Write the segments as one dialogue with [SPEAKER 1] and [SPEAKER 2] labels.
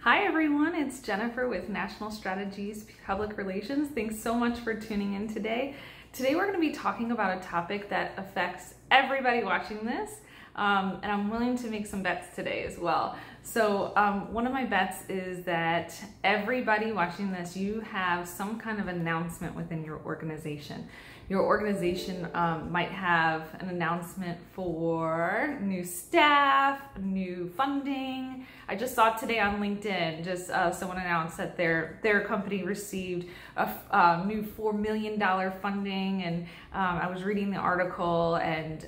[SPEAKER 1] Hi everyone, it's Jennifer with National Strategies Public Relations. Thanks so much for tuning in today. Today we're going to be talking about a topic that affects everybody watching this, and I'm willing to make some bets today as well. So one of my bets is that everybody watching this, you have some kind of announcement within your organization. Your organization might have an announcement for new staff, new funding. I just saw today on LinkedIn, someone announced that their company received a new $4 million funding, and I was reading the article, and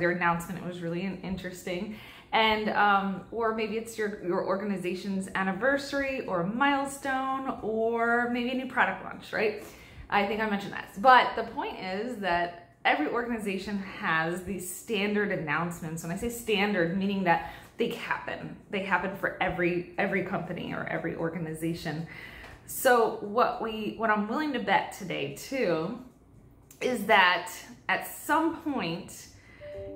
[SPEAKER 1] their announcement. It was really interesting. And or maybe it's your organization's anniversary or milestone, or maybe a new product launch, right? I think I mentioned that. But the point is that every organization has these standard announcements. When I say standard, meaning that they happen for every company or every organization. So what I'm willing to bet today too is that at some point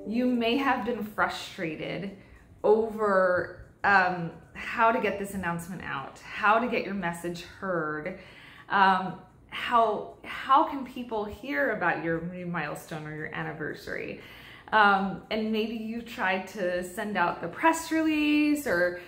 [SPEAKER 1] you may have been frustrated over how to get this announcement out, how to get your message heard. How can people hear about your new milestone or your anniversary? And maybe you've tried to send out the press release, or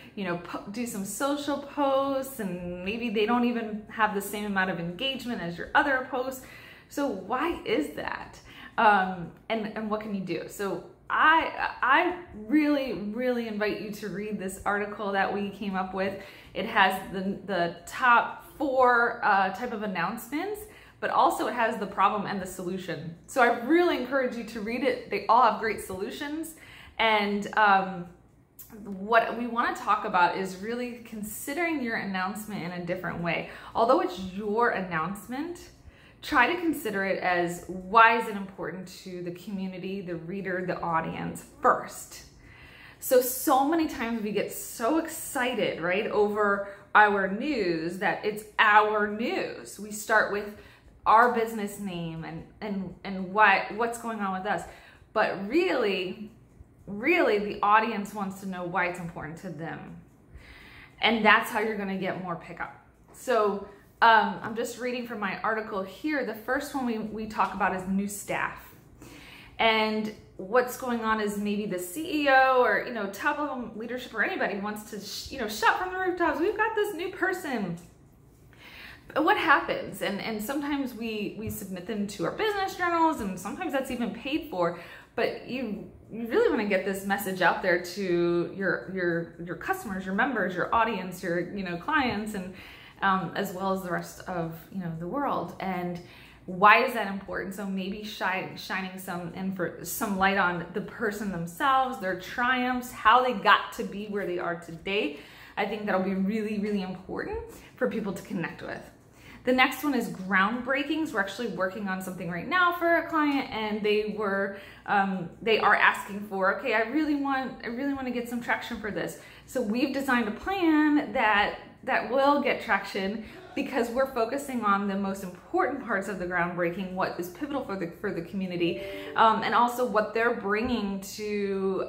[SPEAKER 1] do some social posts, and maybe they don't even have the same amount of engagement as your other posts. So why is that? And what can you do? So I really invite you to read this article that we came up with. It has the top 4 type of announcements, but also it has the problem and the solution. So I really encourage you to read it. They all have great solutions. And what we want to talk about is really considering your announcement in a different way. Although it's your announcement, try to consider it as, why is it important to the community, the reader, the audience first? So many times we get so excited, right, over our news that it's our news. We start with our business name and what's going on with us. But really the audience wants to know why it's important to them. And that's how you're gonna get more pickup. So I'm just reading from my article here. The first one we talk about is new staff. And what's going on is maybe the CEO or top level leadership or anybody wants to shout from the rooftops, we've got this new person. But what happens? And sometimes we submit them to our business journals, and sometimes that's even paid for. But you really want to get this message out there to your customers, your members, your audience, your clients, and as well as the rest of the world. And why is that important? So maybe shining some light on the person themselves, their triumphs, how they got to be where they are today. I think that'll be really important for people to connect with. The next one is groundbreakings. We're actually working on something right now for a client, and they are asking for, okay, I really want to get some traction for this. So we've designed a plan that will get traction, because we're focusing on the most important parts of the groundbreaking, what is pivotal for the community, and also what they're bringing to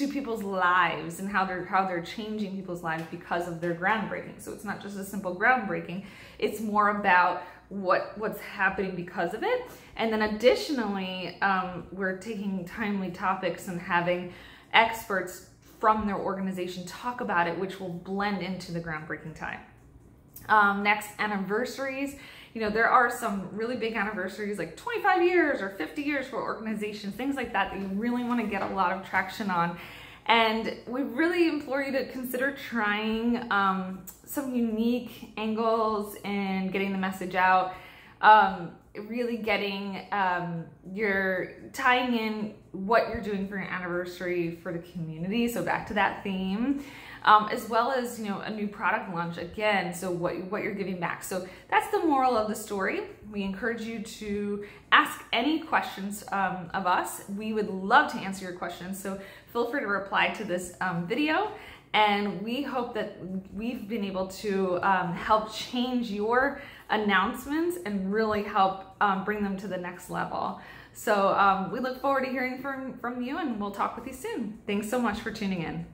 [SPEAKER 1] people's lives, and how they're changing people's lives because of their groundbreaking. So it's not just a simple groundbreaking; it's more about what's happening because of it. And then additionally, we're taking timely topics and having experts from their organization talk about it, which will blend into the groundbreaking time. Next, anniversaries. There are some really big anniversaries, like 25 years or 50 years for organizations, things like that you really want to get a lot of traction on. And we really implore you to consider trying some unique angles and getting the message out. Really getting you're tying in what you're doing for your anniversary for the community, so back to that theme, as well as a new product launch again, so what you're giving back. So that's the moral of the story. We encourage you to ask any questions of us. We would love to answer your questions, so feel free to reply to this video. And we hope that we've been able to help change your announcements and really help bring them to the next level. So we look forward to hearing from you, and we'll talk with you soon. Thanks so much for tuning in.